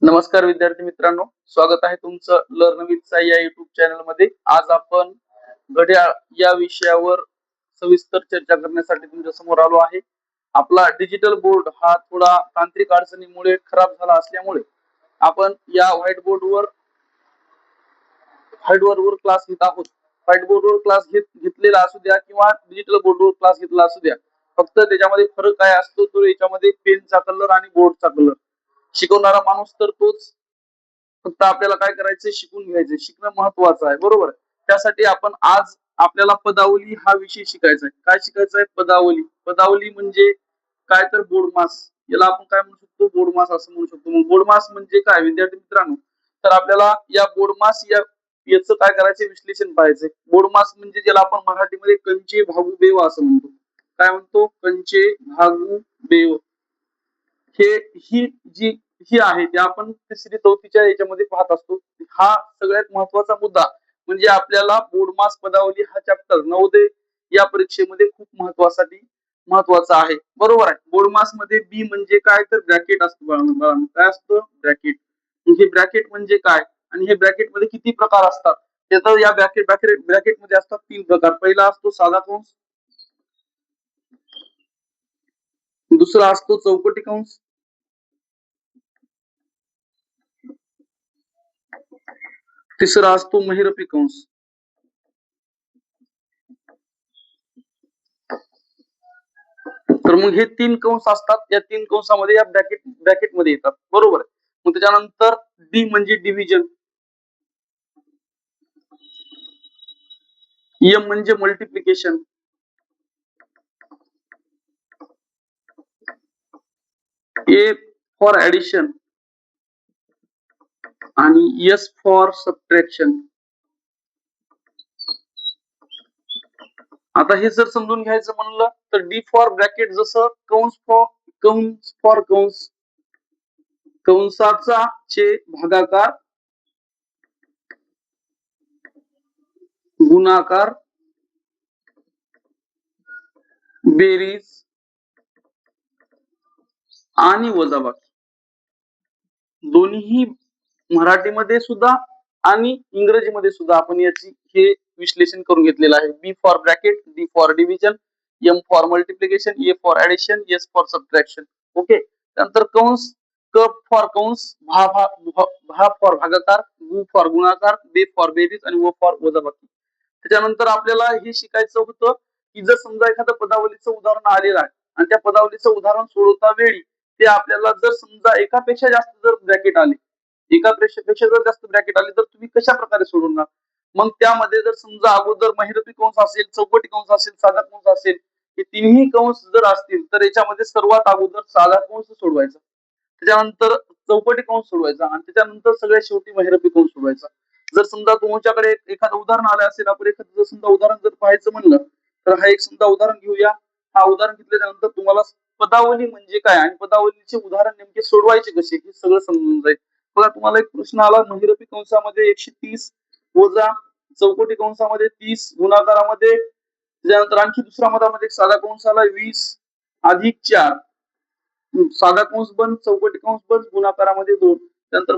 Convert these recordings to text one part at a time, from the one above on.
नमस्कार विद्यार्थी मित्रांनो, स्वागत आहे तुमचं लर्न विथ साई या युट्यूब चॅनल मध्ये. आज आपण घड्याळ या विषयावर सविस्तर चर्चा करण्यासाठी तुमच्या समोर आलो आहे. आपला डिजिटल बोर्ड हा थोडा तांत्रिक अडचणीमुळे खराब झाला असल्यामुळे आपण या व्हाईट बोर्डवर क्लास घेत आहोत. व्हाईट बोर्डवर क्लास घेतलेला असू द्या किंवा डिजिटल बोर्डवर क्लास घेतला असू द्या, फक्त त्याच्यामध्ये फरक काय असतो, तो याच्यामध्ये पेनचा कलर आणि बोर्डचा कलर. शिकवणारा माणूस तर तोच, फक्त आपल्याला काय करायचंय, शिकून घ्यायचंय. शिकणं महत्वाचं आहे, बरोबर. त्यासाठी आपण आज आपल्याला पदावली हा विषय शिकायचा आहे. काय शिकायचं आहे? पदावली. पदावली म्हणजे काय तर बोर्डमास. याला आपण काय म्हणू शकतो? बोर्डमास असं म्हणू शकतो. मग बोर्डमास म्हणजे काय विद्यार्थी मित्रांनो? तर आपल्याला या बोर्डमास याचं काय करायचं, विश्लेषण पाहायचंय. बोर्डमास म्हणजे ज्याला आपण मराठीमध्ये कंचे भागू बेव असं म्हणतो. काय म्हणतो? कंचे भागू बेव. ही जी ही आहे ते आपण तिसरी चौथीच्या याच्यामध्ये पाहत असतो. हा सगळ्यात महत्वाचा मुद्दा म्हणजे आपल्याला बोर्डमास पदावली हा चॅप्टर नवोदय या परीक्षेमध्ये खूप महत्वाचा आहे, बरोबर आहे. बोर्डमास मध्ये बी म्हणजे काय तर ब्रॅकेट असतो. बाळांनो काय असतं? ब्रॅकेट. हे ब्रॅकेट म्हणजे काय आणि हे ब्रॅकेट मध्ये किती प्रकार असतात? त्याचं या ब्रॅकेट मध्ये असतात 3 प्रकार. पहिला असतो साधा कंस, दुसरा असतो चौकटी कंस, तिसरा असतो महिरपी कंस. तर मग हे 3 कंस असतात. या 3 कंसामध्ये या ब्रॅकेट मध्ये येतात, बरोबर. मग त्याच्यानंतर डी म्हणजे डिव्हिजन, एम म्हणजे मल्टिप्लिकेशन, ए फॉर ऍडिशन आणि एस फॉर सबट्रॅक्शन. आता हे जर समजून घ्यायचं म्हणलं तर डी फॉर ब्रॅकेट, जसं कंस, कंसाचा चे भागाकार, गुणाकार, बेरीज आणि वजाबाकी. दोन्ही मराठीमध्ये सुद्धा आणि इंग्रजीमध्ये सुद्धा आपण याची हे विश्लेषण करून घेतलेलं आहे. B for bracket, D for division, M for multiplication, A for addition, S for subtraction. Okay. त्यानंतर कंस, क फॉर कंस, भा फॉर भागाकार, गु फॉर गुणाकार, बे फॉर बेरीज आणि व फॉर वजाबाकी. त्याच्यानंतर आपल्याला हे शिकायचं होतं की जर समजा एखादं पदावलीचं उदाहरण आलेलं आहे आणि त्या पदावलीचं उदाहरण सोडवता वेळी ते आपल्याला जर समजा एकापेक्षा जास्त जर ब्रॅकेट आले, एकापेक्षा जर जास्त ब्रॅकेट आले, तर तुम्ही कशा प्रकारे सोडवणार? मग त्यामध्ये जर समजा अगोदर महिरपी कंस असेल, चौकटी कंस असेल, साधा कंस असेल, हे तिन्ही कंस जर असतील तर याच्यामध्ये सर्वात अगोदर साधा कंस सोडवायचा, त्याच्यानंतर चौकटी कंस सोडवायचा आणि त्याच्यानंतर सगळ्यात शेवटी महिरपी कंस सोडवायचा. जर समजा तुमच्याकडे एखादं उदाहरण आलं असेल, आपण एखादं समजा उदाहरण जर पाहायचं म्हणलं तर हा एक समजा उदाहरण घेऊया. हा उदाहरण घेतल्यानंतर तुम्हाला पदावली म्हणजे काय आणि पदावलीचे उदाहरण नेमके सोडवायचे कसे हे सगळं समजून जाईल. बघा, तुम्हाला एक प्रश्न आला, महिरपी कंसामध्ये 130 वजा चौकटी कंसामध्ये 30 गुणाकारामध्ये, त्यानंतर आणखी दुसऱ्या मधामध्ये साधा कंस आला 20 अधिक 4, साधा कंस बंद, चौकटी कंस बंद, गुणाकारामध्ये 2, त्यानंतर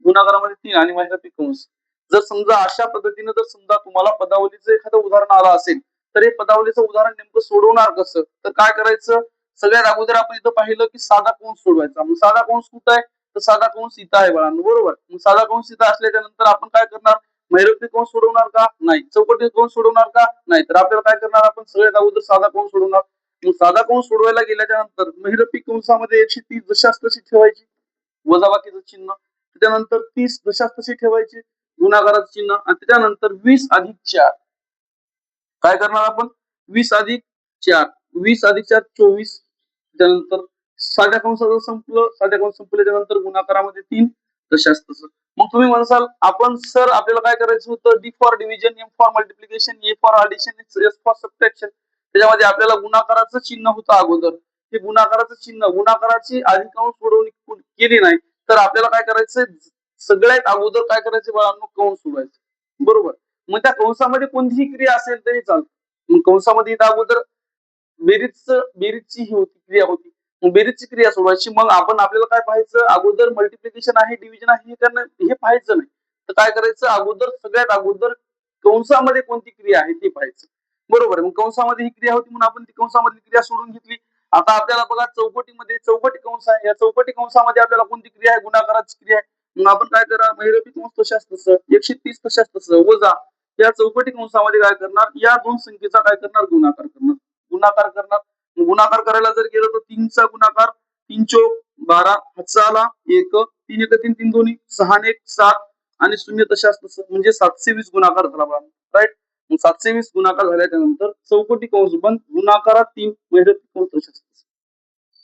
गुणाकारामध्ये 3 आणि महिरपी कंस. जर समजा अशा पद्धतीने जर समजा तुम्हाला पदावलीचं एखादं उदाहरण आलं असेल तर हे पदावलीचं उदाहरण नेमकं सोडवणार कसं, तर काय करायचं, सगळ्यात अगोदर आपण इथं पाहिलं की साधा कंस सोडवायचा. मग साधा कंस कुठं आहे, तर साधा कंस इथं आहे बाळांनो, बरोबर. मग साधा कंस इथं असल्याच्या नंतर आपण काय करणार, महिरपी कंस सोडवणार का? नाही. चौकटी कंस सोडवणार का? नाही. तर आपल्याला काय करणार, आपण सगळ्यात अगोदर साधा कंस सोडवणार. मग साधा कंस सोडवायला गेल्याच्या नंतर महिरपी कंसामध्ये 130 जशास तशी ठेवायची, वजाबाकीचं चिन्ह, त्याच्यानंतर 30 जशास तशी ठेवायची, गुणाकाराचं चिन्ह, आणि त्याच्यानंतर 20 अधिक 4 काय करणार आपण, 20 अधिक 4, 20 अधिक 4 24, त्यानंतर साध्या कंसाचं संपलं, साध्या कंस संपल्याच्या नंतर गुणाकारामध्ये 3 तशाच तसं. मग तुम्ही म्हणसाल आपण सर आपल्याला काय करायचं होतं, D for division, M for multiplication, A for addition, S for subtraction. त्याच्यामध्ये आपल्याला गुणाकाराचं चिन्ह होतं अगोदर, ते गुणाकाराचं चिन्ह, गुणाकाराची आधी कंस सोडवणी केली नाही तर आपल्याला काय करायचं, सगळ्यात अगोदर काय करायचं बाळांनो, कंस सोडवायचं, बरोबर. मग त्या कंसामध्ये कोणतीही क्रिया असेल तरी चालते. मग कंसामध्ये इथं अगोदर बेरीजची ही होती, क्रिया होती. बेरीजची क्रिया सोडवायची. मग आपण आपल्याला काय पाहायचं, अगोदर मल्टिप्लिकेशन आहे डिव्हिजन आहे हे पाहायचं नाही. तर काय करायचं, अगोदर सगळ्यात अगोदर कंसामध्ये कोणती क्रिया आहे ते पाहायचं. बरोबर. मग कंसामध्ये ही क्रिया होती म्हणून आपण ती कंसामधली क्रिया सोडून घेतली. आता आपल्याला बघा चौकटीमध्ये चौकटी कंस आहे. या चौकटी कंसामध्ये आपल्याला कोणती क्रिया आहे, गुणाकाराची क्रिया आहे. मग आपण काय करा, महिरपी कंस तशाच तसं 130 तशाच तसं वजा या चौकटी कंसामध्ये काय करणार, या दोन संख्येचा काय करणार, गुणाकार करणार. गुणाकार करायला जर गेलं तर 3चा गुणाकार 3 चौक 12 हातचा आला 1 3 1 3 3 दोन्ही 6 1 7 आणि 0 तशाच तसं म्हणजे 720 गुणाकार झाला बघा. राईट. मग 720 गुणाकार झाल्याच्या नंतर चौकटी कंस बंद, गुणाकारात 3 महिरपी कंस तशाच तसं.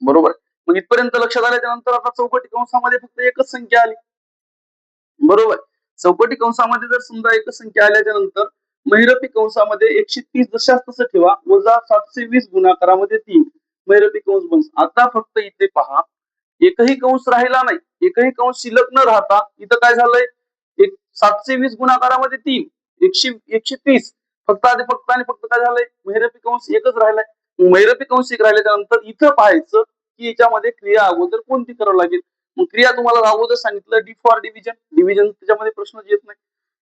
बरोबर. मग इथपर्यंत लक्षात आल्याच्या नंतर आता चौकटी कंसामध्ये फक्त एकच संख्या आली. बरोबर. चौकटी कंसामध्ये जर समजा एकच संख्या आल्याच्या नंतर महिरपी कंसामध्ये 130 जशाच तसं ठेवा वजा 720 गुणाकारामध्ये 3 महिरपी कंस बंद. आता फक्त इथे पहा, एकही कंस राहिला नाही, एकही कंस शिल्लक न राहता इथं काय झालंय, 720 गुणाकारामध्ये 3 130 फक्त आणि फक्त काय झालंय, महिरपी कंस एकच राहिलाय. महिरपी कंस एक राहिल्याच्या नंतर इथं पाहायचं की याच्यामध्ये क्रिया अगोदर कोणती करावी लागेल. मग क्रिया तुम्हाला अगोदर सांगितलं डी फॉर डिव्हिजन त्याच्यामध्ये प्रश्न येत नाही.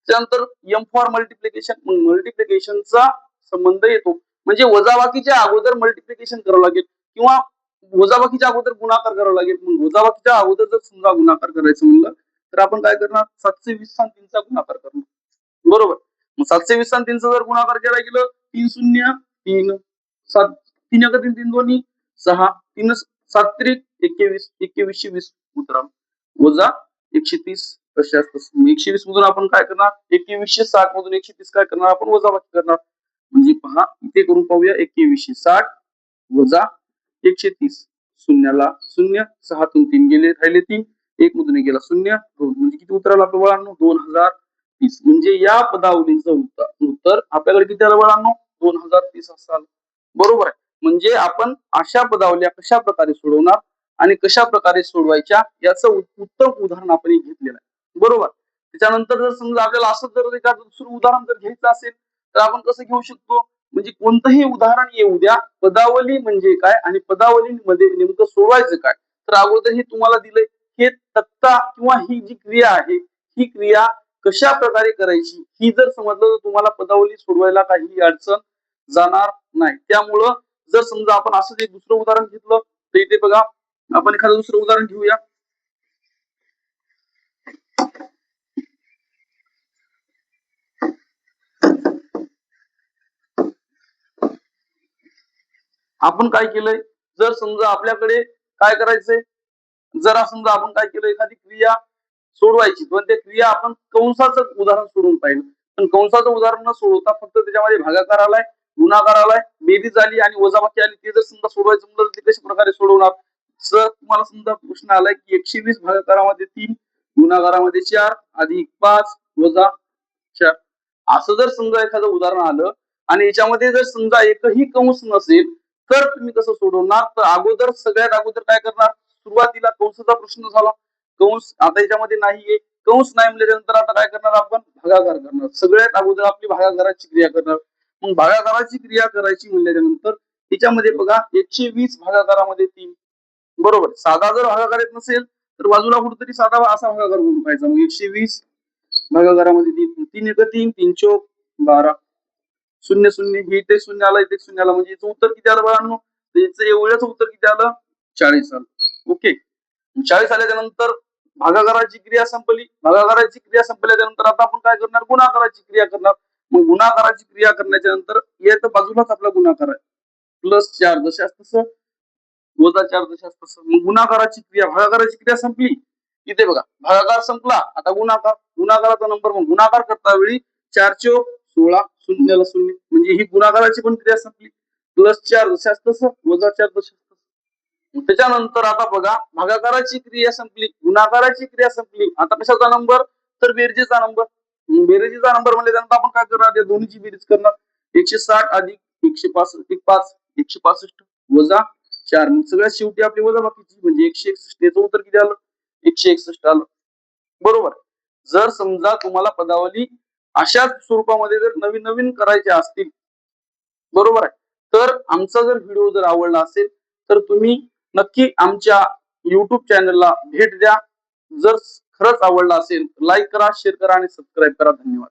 त्यानंतर एम फॉर मल्टिप्लिकेशन, मग मल्टिप्लिकेशनचा संबंध येतो म्हणजे वजाबाकीच्या अगोदर मल्टिप्लिकेशन करावं लागेल किंवा वजाबाकीच्या अगोदर गुणाकार करावा लागेल. मग वजाबाकीच्या अगोदर जर समजा गुणाकार करायचं म्हणलं तर आपण काय करणार, 720 आणि 3चा गुणाकार करणार. बरोबर. मग 720 आणि 3चा जर गुणाकार केला गेलं 3 0 3 7 3 1 3 3 दोन्ही 6 3 7 त्रिक 21 21 20 उतरा वजा 130 तशाच तसं. 120 मधून आपण काय करणार, 2160 मधून 130 काय करणार, आपण वजाबाकी करणार. म्हणजे पहा इथे करून पाहूया, 2160 वजा 130 शून्याला 0 6 तून 3 गेले राहिले 3 1 मधून गेला 0 2 म्हणजे किती उतराला आपलं बाळांनो, 2030. म्हणजे या पदावलीचं उत्तर आपल्याकडे किती आलं बाळांनो, 2030 असं. बरोबर आहे. म्हणजे आपण अशा पदावल्या कशा प्रकारे सोडवणार आणि कशा प्रकारे सोडवायच्या याचं उत्तम उदाहरण आपण घेतलेलं आहे. बरोबर. त्याच्यानंतर जर समजा आपल्याला असं जर एखादं दुसरं उदाहरण जर घ्यायचं असेल तर आपण कसं घेऊ शकतो, म्हणजे कोणतंही उदाहरण येऊ द्या, पदावली म्हणजे काय आणि पदावलीमध्ये नेमकं सोडवायचं काय. तर अगोदर हे तुम्हाला दिलंय, हे तक्ता किंवा ही जी क्रिया आहे ही क्रिया कशा प्रकारे करायची ही जर समजलं तर तुम्हाला पदावली सोडवायला काही अडचण जाणार नाही. त्यामुळं जर समजा आपण असं एक दुसरं उदाहरण घेतलं तर इथे बघा, आपण एखादं दुसरं उदाहरण घेऊया. आपण काय केलंय, जर समजा आपल्याकडे काय करायचंय, जर समजा आपण काय केलं, एखादी क्रिया सोडवायची पण त्या क्रिया आपण कंसाचं उदाहरण सोडून पाहिलं, पण कंसाचं उदाहरण न सोडवता फक्त त्याच्यामध्ये भागाकार आलाय, गुणाकार आलाय, बेरीज आली आणि वजाबाकी आली, ते जर समजा सोडवायचं म्हणलं तर ते कशा प्रकारे सोडवणार. सर तुम्हाला समजा प्रश्न आलाय की 120 भागाकारामध्ये 3 गुणाकारामध्ये 4 अधिक 5 वजा 4 असं जर समजा एखादं उदाहरण आलं आणि याच्यामध्ये जर समजा एकही कंस नसेल तर तुम्ही कसं सोडवणार, तर अगोदर सगळ्यात अगोदर काय करणार, सुरुवातीला कंसाचा प्रश्न झाला, कंस आता याच्यामध्ये नाहीये, कंस नाही म्हटल्यानंतर आता काय करणार, आपण भागाकार करणार. सगळ्यात अगोदर आपली भागाकाराची क्रिया करणार. मग भागाकाराची क्रिया करायची म्हणल्याच्या नंतर त्याच्यामध्ये बघा 120 भागाकारामध्ये 3. बरोबर. साधा जर भागाकार येत नसेल तर बाजूला कुठेतरी साधा असा भागाकार करून पाहायचा. मग 120 भागाकारामध्ये 3 3 1 3 3 चौक 12 0 0 हे इथे 0 आला, इथे 0 आला, म्हणजे याचं उत्तर किती आलं बाळांनो, याचं एवढंच उत्तर किती आलं, 40 आलं. ओके. 40 आल्याच्या नंतर भागाकाराची क्रिया संपली. भागाकाराची क्रिया संपल्याच्या नंतर आता आपण काय करणार, गुणाकाराची क्रिया करणार. मग गुणाकाराची क्रिया करण्याच्या नंतर याच्या बाजूलाच आपला गुणाकार आहे, +4 जशाच तसं वजा 4 जशाच तसं. मग गुणाकाराची क्रिया, भागाकाराची क्रिया संपली. इथे बघा भागाकार संपला, आता गुणाकाराचा नंबर. मग गुणाकार करता वेळी 4 चौक 16 शून्याला 0 म्हणजे ही गुणाकाराची पण क्रिया संपली. +4 जशाच तसं वजा 4 जशाच तसं. त्याच्यानंतर आता बघा भागाकाराची क्रिया संपली, गुणाकाराची क्रिया संपली, आता कशाचा नंबर, तर बेरजेचा नंबर. बेरजेचा नंबर म्हणल्यानंतर आपण काय करणार, या दोन्हीची बेरीज करणार. 160 अधिक 165 165 वजा 4. मग सगळ्यात शेवटी आपली वजाबाकीची म्हणजे 161. याचं उत्तर किती आलं, 161 आलं. बरोबर. जर समजा तुम्हाला पदावली अशाच स्वरूपामध्ये जर नवीन नवीन करायच्या असतील, बरोबर आहे, तर आमचा जर व्हिडिओ जर आवडला असेल तर तुम्ही नक्की आमच्या युट्यूब चॅनलला भेट द्या. जर खरंच आवडला असेल लाईक करा, शेअर करा आणि सबस्क्राईब करा. धन्यवाद.